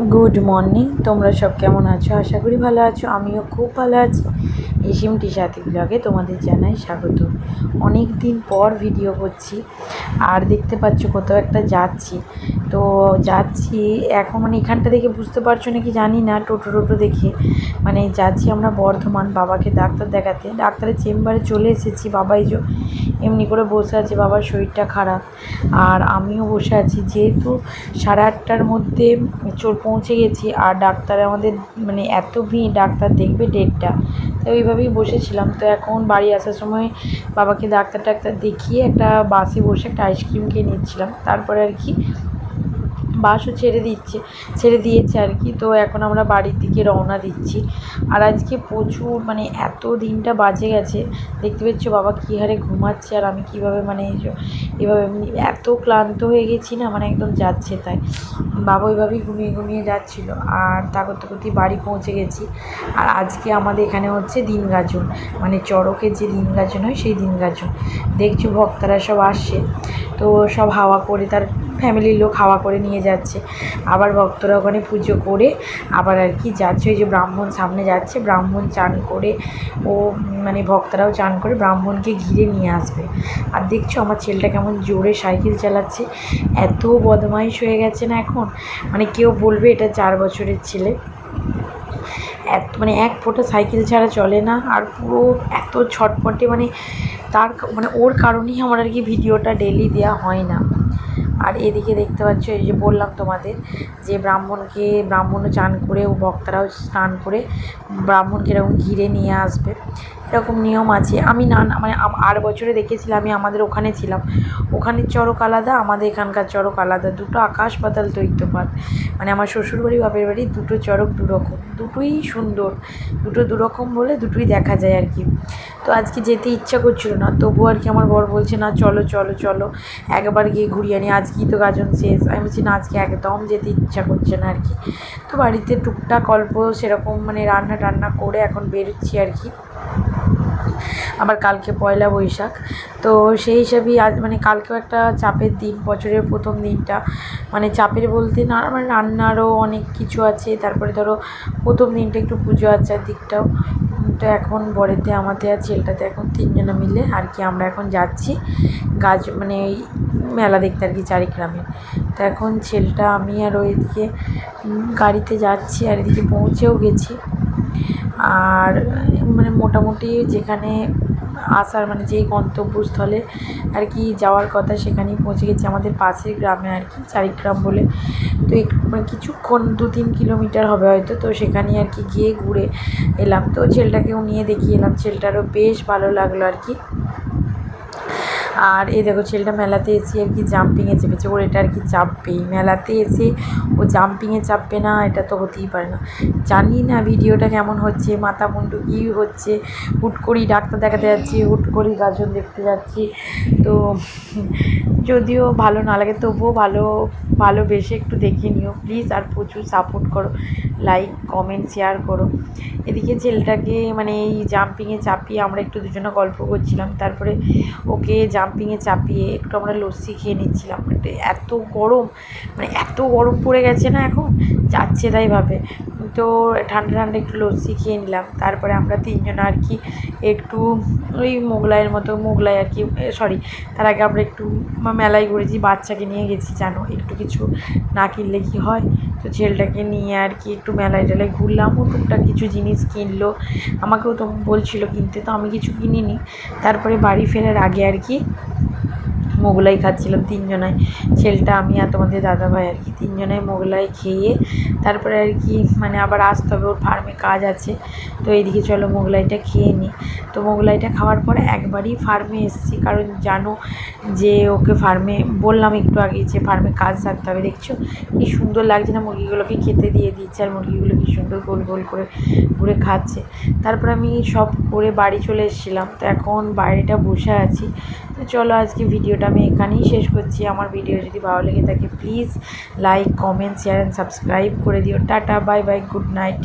Good morning. তোমরা সব কেমন আছো? আশা করি ভালো আছো। আমিও খুব ভালো আছি। এসএমটি সাথী ব্লগে তোমাদের জানাই স্বাগত। অনেক দিন পর ভিডিও করছি, আর দেখতে পাচ্ছ কোথাও একটা যাচ্ছি। তো যাচ্ছি এখন, মানে এখানটা দেখে বুঝতে পারছো নাকি জানি না, টোটো দেখে মানে যাচ্ছি আমরা বর্ধমান বাবাকে ডাক্তার দেখাতে। ডাক্তারের চেম্বারে চলে এসেছি। বাবাই এমনি করে বসে আছে, বাবার শরীরটা খারাপ আর আমিও বসে আছি। যেহেতু 8:30টার মধ্যে পৌঁছে গেছি, আর ডাক্তার আমাদের মানে এত ভিড়, ডাক্তার দেখবে 1:30টা, তো ওইভাবেই বসেছিলাম। তো এখন বাড়ি আসার সময় বাবাকে ডাক্তার দেখিয়ে একটা বাসে বসে একটা আইসক্রিম খেয়ে নিচ্ছিলাম। তারপরে আর কি বাসও ছেড়ে দিয়েছে আর কি। তো এখন আমরা বাড়ির দিকে রওনা দিচ্ছি। আর আজকে প্রচুর মানে এত দিনটা বাজে গেছে, দেখতে পাচ্ছ বাবা কী হারে ঘুমাচ্ছে আর আমি কীভাবে মানে এভাবে এত ক্লান্ত হয়ে গেছি না, মানে একদম যাচ্ছে তাই। বাবা ওইভাবেই ঘুমিয়ে যাচ্ছিলো, আর তা করতে করতেই বাড়ি পৌঁছে গেছি। আর আজকে আমাদের এখানে হচ্ছে দিন গাজন, মানে চড়কের যে দিন গাজন হয় সেই দিন গাজন। দেখছি ভক্তরা সব আসছে, তো সব হাওয়া করে, তার ফ্যামিলির লোক হাওয়া করে নিয়ে যাচ্ছে। আবার ভক্তরা ওখানে পুজো করে আবার আর কি যাচ্ছে। ওই যে ব্রাহ্মণ সামনে যাচ্ছে, ব্রাহ্মণ চান করে ও মানে ভক্তরাও চান করে ব্রাহ্মণকে ঘিরে নিয়ে আসবে। আর দেখছো আমার ছেলেটা কেমন জোরে সাইকেল চালাচ্ছে, এত বদমাইশ হয়ে গেছে না এখন, মানে কেউ বলবে এটা 4 বছরের ছেলে। মানে এক ফোঁটা সাইকেল ছাড়া চলে না, আর পুরো এত ছটপটে, মানে ওর কারণেই আমার আর কি ভিডিওটা ডেলি দেওয়া হয় না। আর এদিকে দেখতে পাচ্ছ, এই যে বললাম তোমাদের যে ব্রাহ্মণও চান করে, ও ভক্তরাও স্নান করে ব্রাহ্মণকে এরকম ঘিরে নিয়ে আসবে, এরকম নিয়ম আছে। আমি মানে 8 বছরে দেখেছিলাম, আমি আমাদের ওখানে ছিলাম, ওখানের চড়ক আলাদা, আমাদের এখানকার চড়ক আলাদা, দুটো আকাশ পাতাল তৈত্যপাত। মানে আমার শ্বশুরবাড়ি বাপের বাড়ি দুটো চড়ক দুরকম, দুটোই সুন্দর, দুটো দুরকম বলে দুটোই দেখা যায় আর কি। তো আজকে যেতে ইচ্ছা করছিল না, তবুও আর কি আমার বর বলছে না চলো একবার গিয়ে ঘুরিয়ে আনি, আজকেই তো গাজন শেষ। আমি বলছি না, আজকে একদম যেতে ইচ্ছা করছে না আর কি। তো বাড়িতে টুকটাক অল্প সেরকম মানে রান্না করে এখন বেরোচ্ছি আর কি। আবার কালকে পয়লা বৈশাখ, তো সেই হিসাবেই আজ মানে কালকেও একটা চাপের দিন, বছরের প্রথম দিনটা, মানে চাপের বলতে না, মানে রান্নারও অনেক কিছু আছে। তারপরে ধরো প্রথম দিনটা একটু পুজো আচার দিকটাও। তো এখন বরেতে আমাদের আর ছেলেটাতে এখন 3 জনা মিলে আর কি আমরা এখন যাচ্ছি মানে ওই মেলা দেখতে আর কি চারিগ্রামে। তো এখন ছেলেটা আমি আর ওইদিকে গাড়িতে যাচ্ছি, আর এদিকে পৌঁছেও গেছি। আর মানে মোটামুটি যেখানে আসার মানে যেই গন্তব্যস্থলে আর কি যাওয়ার কথা সেখানেই পৌঁছে গেছি, আমাদের পাশের গ্রামে আর কি, চারিগ্রাম বলে। তো মানে কিছুক্ষণ 2-3 কিলোমিটার হবে হয়তো। তো সেখানেই আর কি গিয়ে ঘুরে এলাম। তো ছেলেটাকেও নিয়ে দেখিয়ে এলাম, ছেলেটারও বেশ ভালো লাগলো আর কি। আর এই দেখো ছেলেটা মেলাতে এসে আর কি জাম্পিংয়ে চেপেছে, ওর এটা আর কি চাপবেই, মেলাতে এসে ও জাম্পিংয়ে চাপবে না, এটা তো হতেই পারে না। জানি না ভিডিওটা কেমন হচ্ছে, মাথা মুন্ডু কী হচ্ছে, হুট করেই ডাক্তার দেখাতে যাচ্ছি, হুট করেই গাজন দেখতে যাচ্ছি। তো যদিও ভালো না লাগে, তবুও ভালোবেসে একটু দেখে নিও প্লিজ, আর প্রচুর সাপোর্ট করো, লাইক কমেন্ট শেয়ার করো। এদিকে ছেলেটাকে মানে এই জাম্পিংয়ে চাপিয়ে আমরা একটু দুজনে গল্প করছিলাম, তারপরে ওকে জাম্পিংয়ে চাপিয়ে একটু আমরা লস্যি খেয়ে নিচ্ছিলাম। এত গরম, মানে এত গরম পড়ে গেছে না এখন, যাচ্ছে তাই ভাবে। তো ঠান্ডা একটু লস্যি খেয়ে নিলাম। তারপরে আমরা 3 জনা আর কি একটু ওই মোগলাই আর কি, সরি, তার আগে আমরা একটু মেলায় ঘুরেছি, বাচ্চাকে নিয়ে গেছি, জানো একটু কিছু না কিনলে কি হয়। তো ছেলেটাকে নিয়ে আর কি একটু মেলায় ঘুরলাম, ও টুকটাক কিছু জিনিস কিনলো, আমাকেও তো বলছিল কিনতে, তো আমি কিছু কিনিনি। তারপরে বাড়ি ফেরার আগে আর কি মোগলাই খাচ্ছিলাম 3 জনায়, ছেলেটা আমি আর তোমাদের দাদাভাই আর কি, 3 জনায় মোগলাই খেয়ে তারপরে আর কি মানে আবার আসতে হবে, ওর ফার্মে কাজ আছে। তো এইদিকে চলো মোগলাইটা খেয়ে নিই। তো মোগলাইটা খাওয়ার পরে একবারই ফার্মে এসেছি, কারণ জানো যে ওকে ফার্মে বললাম একটু আগে যে ফার্মে কাজ সারতে হবে। দেখছো কি সুন্দর লাগছে না, মুরগিগুলোকে খেতে দিয়ে দিচ্ছে, আর মুরগিগুলো কি সুন্দর গোল করে ঘুরে খাচ্ছে। তারপর আমি সব করে বাড়ি চলে এসেছিলাম। তো এখন বাইরেটা বসে আছি। তো চলো আজকে ভিডিওটা আমি এখানেই শেষ করছি। আমার ভিডিও যদি ভালো লেগে থাকে please like comment share and subscribe করে দিও। Tata, bye bye, good night.